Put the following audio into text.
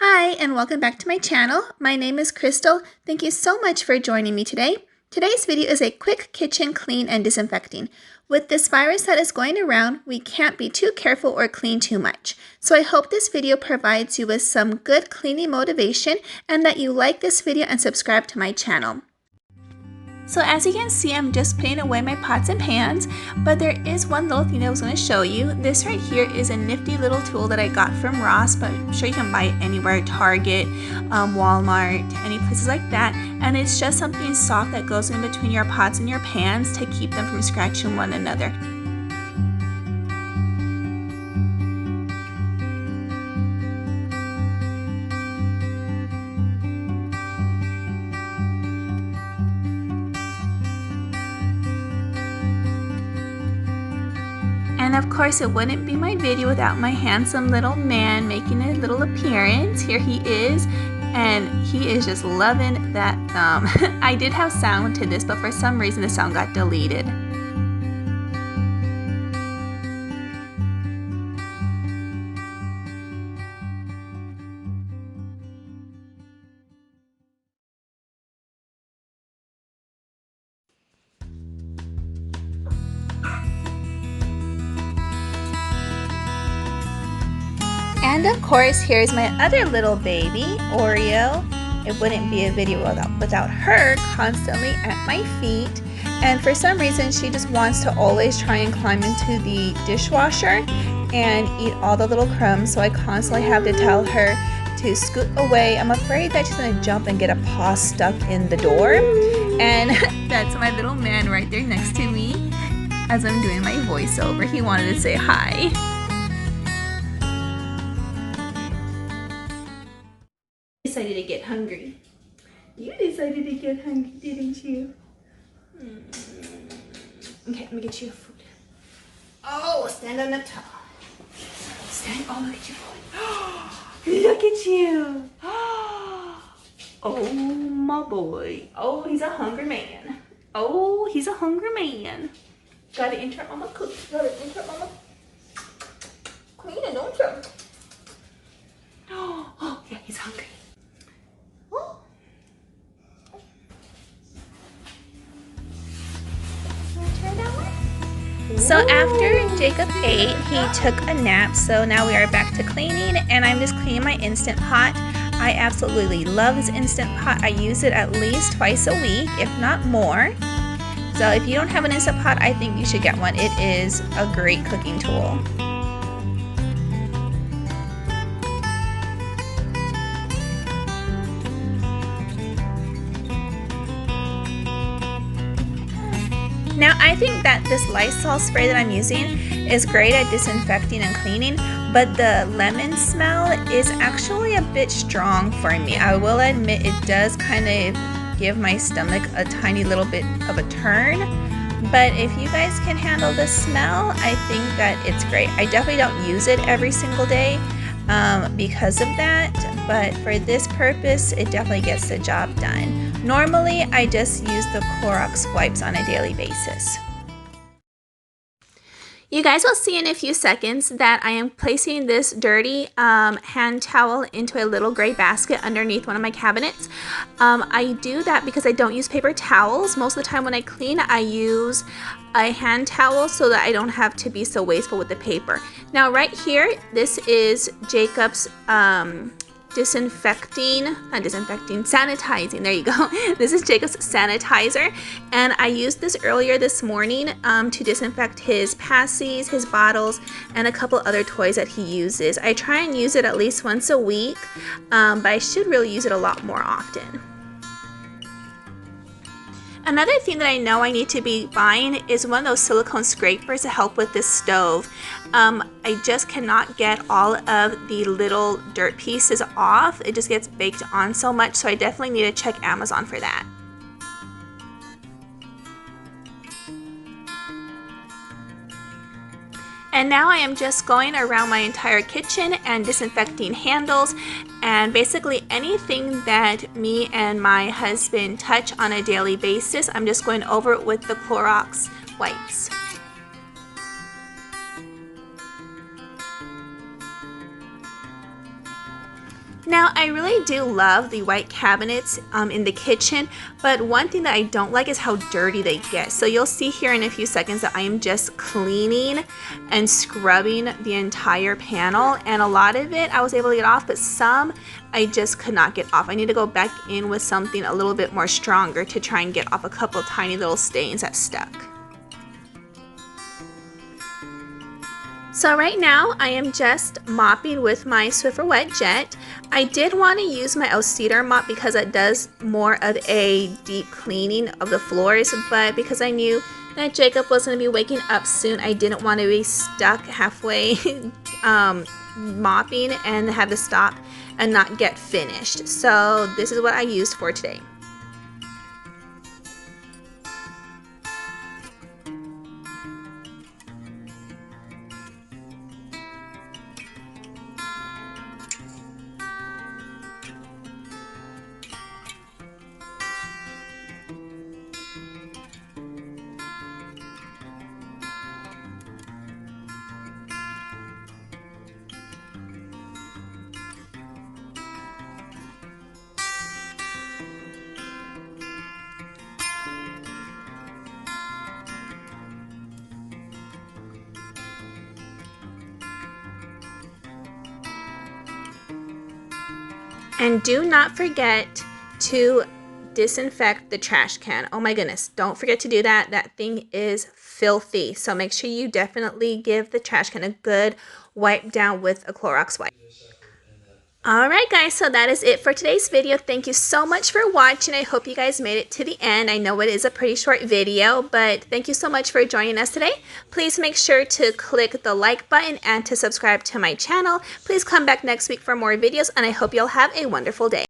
Hi, and welcome back to my channel. My name is Crystal. Thank you so much for joining me today. Today's video is a quick kitchen clean and disinfecting. With this virus that is going around, we can't be too careful or clean too much. So I hope this video provides you with some good cleaning motivation and that you like this video and subscribe to my channel. So as you can see, I'm just putting away my pots and pans, but there is one little thing I was going to show you. This right here is a nifty little tool that I got from Ross, but I'm sure you can buy it anywhere, Target, Walmart, any places like that. And it's just something soft that goes in between your pots and your pans to keep them from scratching one another. And of course, it wouldn't be my video without my handsome little man making a little appearance. Here he is, and he is just loving that thumb. I did have sound to this, but for some reason the sound got deleted. And of course, here's my other little baby, Oreo. It wouldn't be a video without her constantly at my feet. And for some reason, she just wants to always try and climb into the dishwasher and eat all the little crumbs. So I constantly have to tell her to scoot away. I'm afraid that she's gonna jump and get a paw stuck in the door. And that's my little man right there next to me as I'm doing my voiceover. He wanted to say hi. Decided to get hungry. You decided to get hungry, didn't you? Okay, let me get you food. Oh, stand on the top. Stand. Oh, look at you. Look at you. Oh, my boy. Oh, he's a hungry man. Oh, he's a hungry man. Gotta interrupt Mama cook. Gotta interrupt Mama. Clean it, don't you? Oh, yeah, he's hungry. So after Jacob ate, he took a nap, so now we are back to cleaning, and I'm just cleaning my Instant Pot. I absolutely love this Instant Pot. I use it at least twice a week, if not more. So if you don't have an Instant Pot, I think you should get one. It is a great cooking tool. Now I think that this Lysol spray that I'm using is great at disinfecting and cleaning, but the lemon smell is actually a bit strong for me. I will admit it does kind of give my stomach a tiny little bit of a turn, but if you guys can handle the smell, I think that it's great. I definitely don't use it every single day because of that, but for this purpose, it definitely gets the job done. Normally, I just use the Clorox wipes on a daily basis. You guys will see in a few seconds that I am placing this dirty hand towel into a little gray basket underneath one of my cabinets. I do that because I don't use paper towels. Most of the time when I clean, I use a hand towel so that I don't have to be so wasteful with the paper. Now right here, this is Jacob's sanitizing, there you go. This is Jacob's sanitizer, and I used this earlier this morning to disinfect his passies, his bottles, and a couple other toys that he uses. I try and use it at least once a week, but I should really use it a lot more often. Another thing that I know I need to be buying is one of those silicone scrapers to help with this stove. I just cannot get all of the little dirt pieces off. It just gets baked on so much, so I definitely need to check Amazon for that. And now I am just going around my entire kitchen and disinfecting handles and basically anything that me and my husband touch on a daily basis. I'm just going over it with the Clorox wipes. Now, I really do love the white cabinets in the kitchen, but one thing that I don't like is how dirty they get. So you'll see here in a few seconds that I am just cleaning and scrubbing the entire panel, and a lot of it I was able to get off, but some I just could not get off. I need to go back in with something a little bit more stronger to try and get off a couple tiny little stains that stuck. So right now I am just mopping with my Swiffer Wet Jet. I did want to use my Cedar mop because it does more of a deep cleaning of the floors, but because I knew that Jacob was going to be waking up soon, I didn't want to be stuck halfway mopping and have to stop and not get finished. So this is what I used for today. And do not forget to disinfect the trash can. Oh my goodness, don't forget to do that. That thing is filthy. So make sure you definitely give the trash can a good wipe down with a Clorox wipe. Alright guys, so that is it for today's video. Thank you so much for watching. I hope you guys made it to the end. I know it is a pretty short video, but thank you so much for joining us today. Please make sure to click the like button and to subscribe to my channel. Please come back next week for more videos, and I hope you'll have a wonderful day.